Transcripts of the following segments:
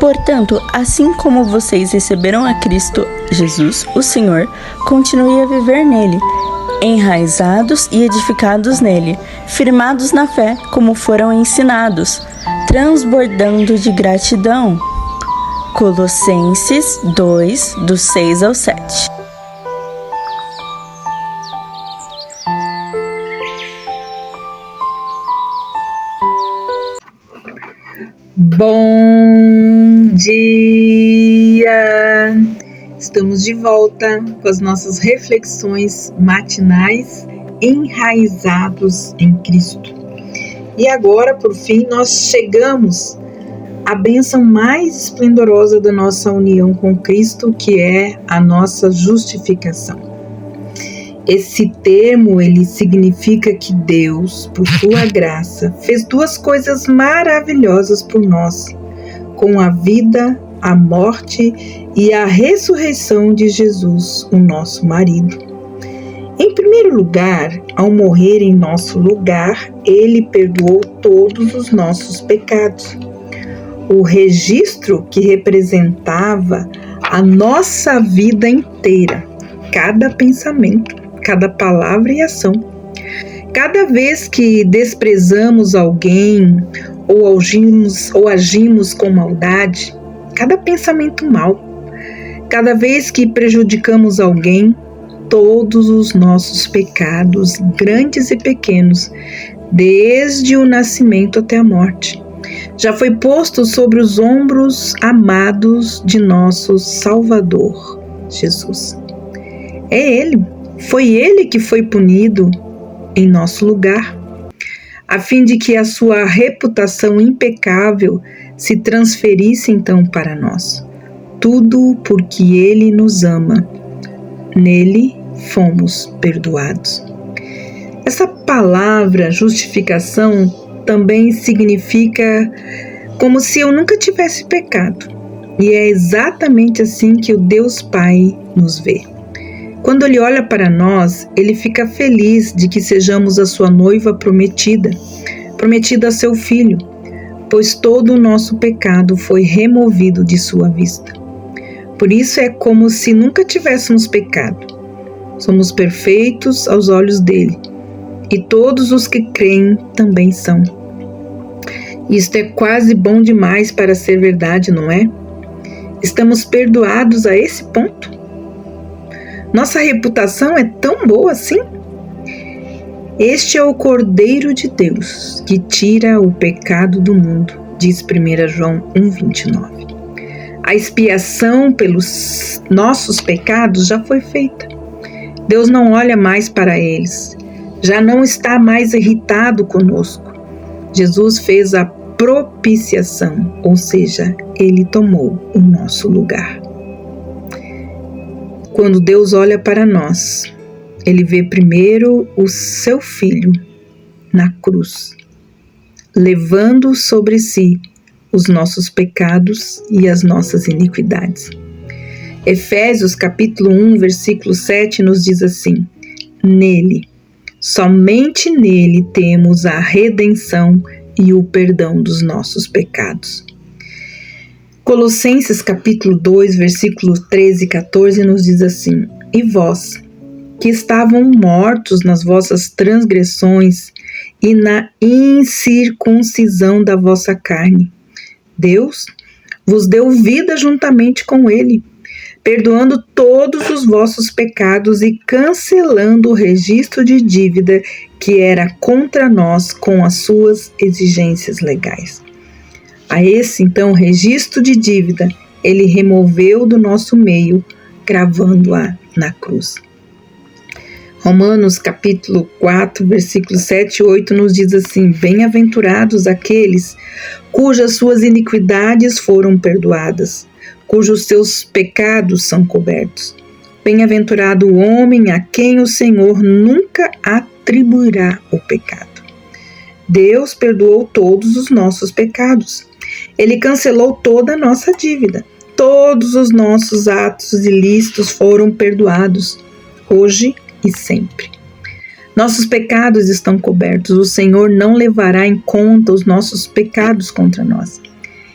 Portanto, assim como vocês receberam a Cristo Jesus, o Senhor, continue a viver nele, enraizados e edificados nele, firmados na fé, como foram ensinados, transbordando de gratidão. Colossenses 2, do 6 ao 7. Bom dia! Estamos de volta com as nossas reflexões matinais enraizados em Cristo. E agora, por fim, nós chegamos à bênção mais esplendorosa da nossa união com Cristo, que é a nossa justificação. Esse termo, ele significa que Deus, por sua graça, fez duas coisas maravilhosas por nós, com a vida, a morte e a ressurreição de Jesus, o nosso marido. Em primeiro lugar, ao morrer em nosso lugar, ele perdoou todos os nossos pecados. O registro que representava a nossa vida inteira, cada pensamento, cada palavra e ação. Cada vez que desprezamos alguém ou agimos com maldade, cada pensamento mau, cada vez que prejudicamos alguém, todos os nossos pecados, grandes e pequenos, desde o nascimento até a morte, já foi posto sobre os ombros amados de nosso Salvador, Jesus. Foi Ele que foi punido em nosso lugar, a fim de que a sua reputação impecável se transferisse então para nós. Tudo porque Ele nos ama. Nele fomos perdoados. Essa palavra justificação também significa como se eu nunca tivesse pecado. E é exatamente assim que o Deus Pai nos vê. Quando Ele olha para nós, Ele fica feliz de que sejamos a sua noiva prometida a seu Filho, pois todo o nosso pecado foi removido de sua vista. Por isso é como se nunca tivéssemos pecado. Somos perfeitos aos olhos dele, e todos os que creem também são. Isto é quase bom demais para ser verdade, não é? Estamos perdoados a esse ponto? Nossa reputação é tão boa assim? Este é o Cordeiro de Deus, que tira o pecado do mundo, diz 1 João 1,29. A expiação pelos nossos pecados já foi feita. Deus não olha mais para eles, já não está mais irritado conosco. Jesus fez a propiciação, ou seja, Ele tomou o nosso lugar. Quando Deus olha para nós, Ele vê primeiro o seu Filho na cruz, levando sobre si os nossos pecados e as nossas iniquidades. Efésios capítulo 1, versículo 7 nos diz assim: Nele, somente nele temos a redenção e o perdão dos nossos pecados. Colossenses capítulo 2, versículos 13 e 14 nos diz assim: E vós, que estavam mortos nas vossas transgressões e na incircuncisão da vossa carne, Deus vos deu vida juntamente com Ele, perdoando todos os vossos pecados e cancelando o registro de dívida que era contra nós com as suas exigências legais. A esse, então, registro de dívida, Ele removeu do nosso meio, gravando-a na cruz. Romanos capítulo 4, versículos 7 e 8 nos diz assim: Bem-aventurados aqueles cujas suas iniquidades foram perdoadas, cujos seus pecados são cobertos. Bem-aventurado o homem a quem o Senhor nunca atribuirá o pecado. Deus perdoou todos os nossos pecados. Ele cancelou toda a nossa dívida. Todos os nossos atos ilícitos foram perdoados, hoje e sempre. Nossos pecados estão cobertos. O Senhor não levará em conta os nossos pecados contra nós.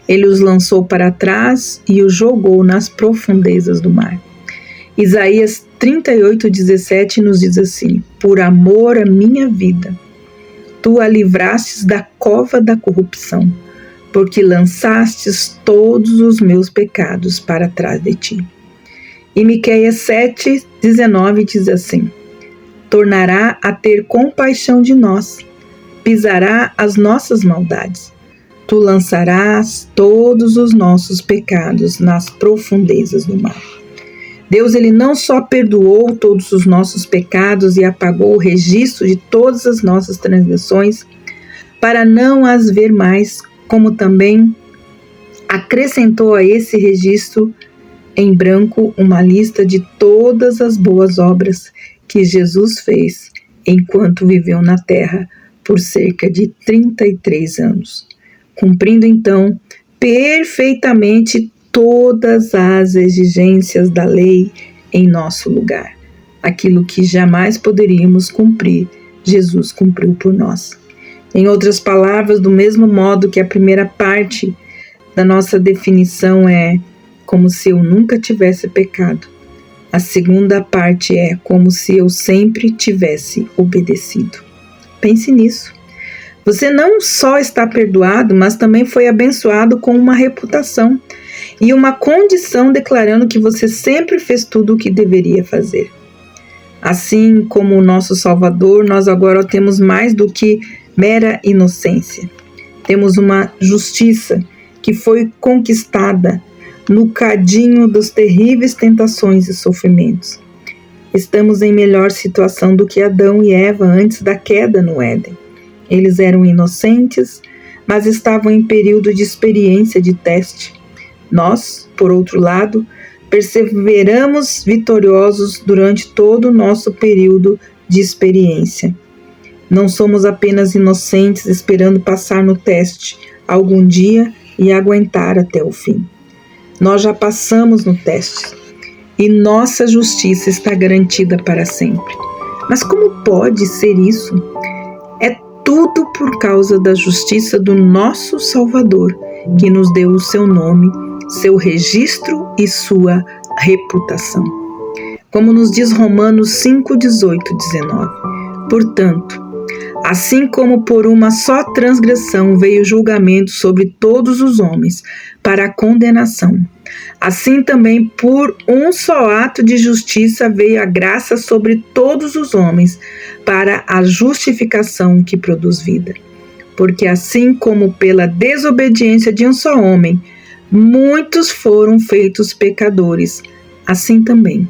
Ele os lançou para trás e os jogou nas profundezas do mar. Isaías 38:17 nos diz assim: por amor à minha vida, tu a livrastes da cova da corrupção, porque lançastes todos os meus pecados para trás de ti. E Miqueias 7:19 diz assim: tornará a ter compaixão de nós, pisará as nossas maldades. Tu lançarás todos os nossos pecados nas profundezas do mar. Deus, ele não só perdoou todos os nossos pecados e apagou o registro de todas as nossas transgressões para não as ver mais, como também acrescentou a esse registro em branco uma lista de todas as boas obras que Jesus fez enquanto viveu na terra por cerca de 33 anos, cumprindo então perfeitamente todas as exigências da lei em nosso lugar. Aquilo que jamais poderíamos cumprir, Jesus cumpriu por nós. Em outras palavras, do mesmo modo que a primeira parte da nossa definição é como se eu nunca tivesse pecado, a segunda parte é como se eu sempre tivesse obedecido. Pense nisso. Você não só está perdoado, mas também foi abençoado com uma reputação e uma condição declarando que você sempre fez tudo o que deveria fazer. Assim como o nosso Salvador, nós agora temos mais do que mera inocência. Temos uma justiça que foi conquistada no cadinho das terríveis tentações e sofrimentos. Estamos em melhor situação do que Adão e Eva antes da queda no Éden. Eles eram inocentes, mas estavam em período de experiência de teste. Nós, por outro lado, perseveramos vitoriosos durante todo o nosso período de experiência. Não somos apenas inocentes esperando passar no teste algum dia e aguentar até o fim. Nós já passamos no teste e nossa justiça está garantida para sempre. Mas como pode ser isso? É tudo por causa da justiça do nosso Salvador, que nos deu o seu nome, seu registro e sua reputação. Como nos diz Romanos 5:18-19. Portanto, assim como por uma só transgressão veio o julgamento sobre todos os homens para a condenação, assim também por um só ato de justiça veio a graça sobre todos os homens para a justificação que produz vida. Porque assim como pela desobediência de um só homem, muitos foram feitos pecadores, assim também,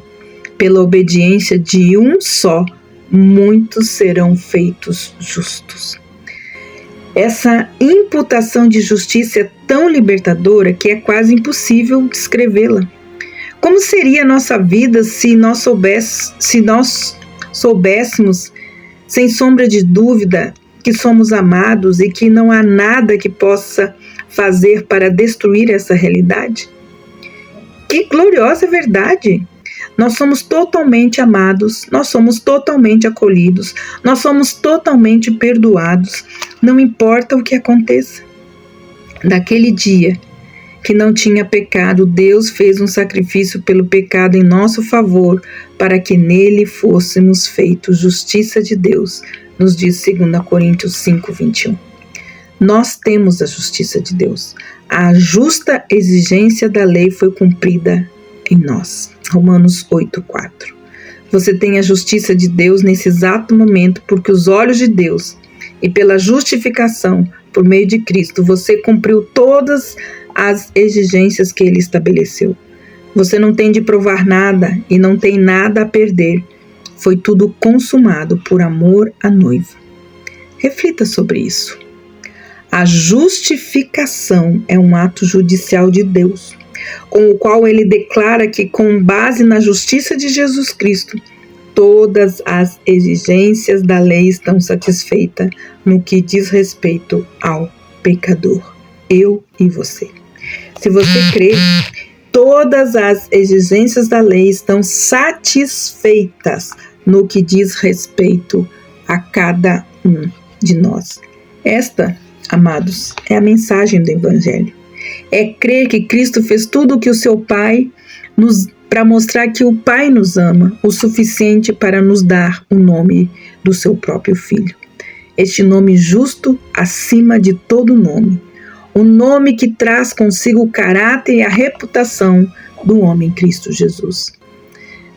pela obediência de um só, muitos serão feitos justos. Essa imputação de justiça é tão libertadora que é quase impossível descrevê-la. Como seria a nossa vida se nós soubéssemos, sem sombra de dúvida, que somos amados e que não há nada que possa fazer para destruir essa realidade? Que gloriosa verdade! Nós somos totalmente amados, nós somos totalmente acolhidos, nós somos totalmente perdoados, não importa o que aconteça. Naquele dia que não tinha pecado, Deus fez um sacrifício pelo pecado em nosso favor, para que nele fôssemos feitos justiça de Deus, nos diz 2 Coríntios 5:21. Nós temos a justiça de Deus. A justa exigência da lei foi cumprida em nós. Romanos 8:4. Você tem a justiça de Deus nesse exato momento, porque os olhos de Deus e pela justificação por meio de Cristo, você cumpriu todas as exigências que Ele estabeleceu. Você não tem de provar nada e não tem nada a perder. Foi tudo consumado por amor à noiva. Reflita sobre isso. A justificação é um ato judicial de Deus, com o qual Ele declara que, com base na justiça de Jesus Cristo, todas as exigências da lei estão satisfeitas no que diz respeito ao pecador, eu e você. Se você crê, todas as exigências da lei estão satisfeitas no que diz respeito a cada um de nós. Esta, amados, é a mensagem do Evangelho. É crer que Cristo fez tudo o que o seu Pai para mostrar que o Pai nos ama o suficiente para nos dar o nome do seu próprio Filho. Este nome justo acima de todo nome. O nome que traz consigo o caráter e a reputação do homem Cristo Jesus.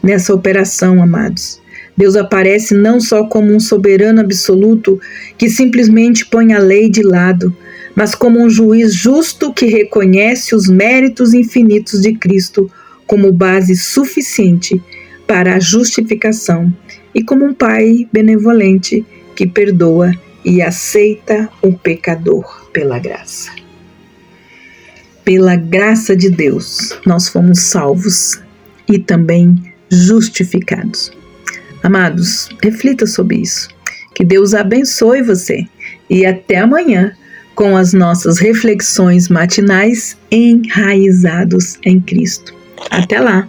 Nessa operação, amados, Deus aparece não só como um soberano absoluto que simplesmente põe a lei de lado, mas como um juiz justo que reconhece os méritos infinitos de Cristo como base suficiente para a justificação e como um Pai benevolente que perdoa e aceita o pecador pela graça. Pela graça de Deus, nós fomos salvos e também justificados. Amados, reflita sobre isso. Que Deus abençoe você e até amanhã com as nossas reflexões matinais enraizados em Cristo. Até lá!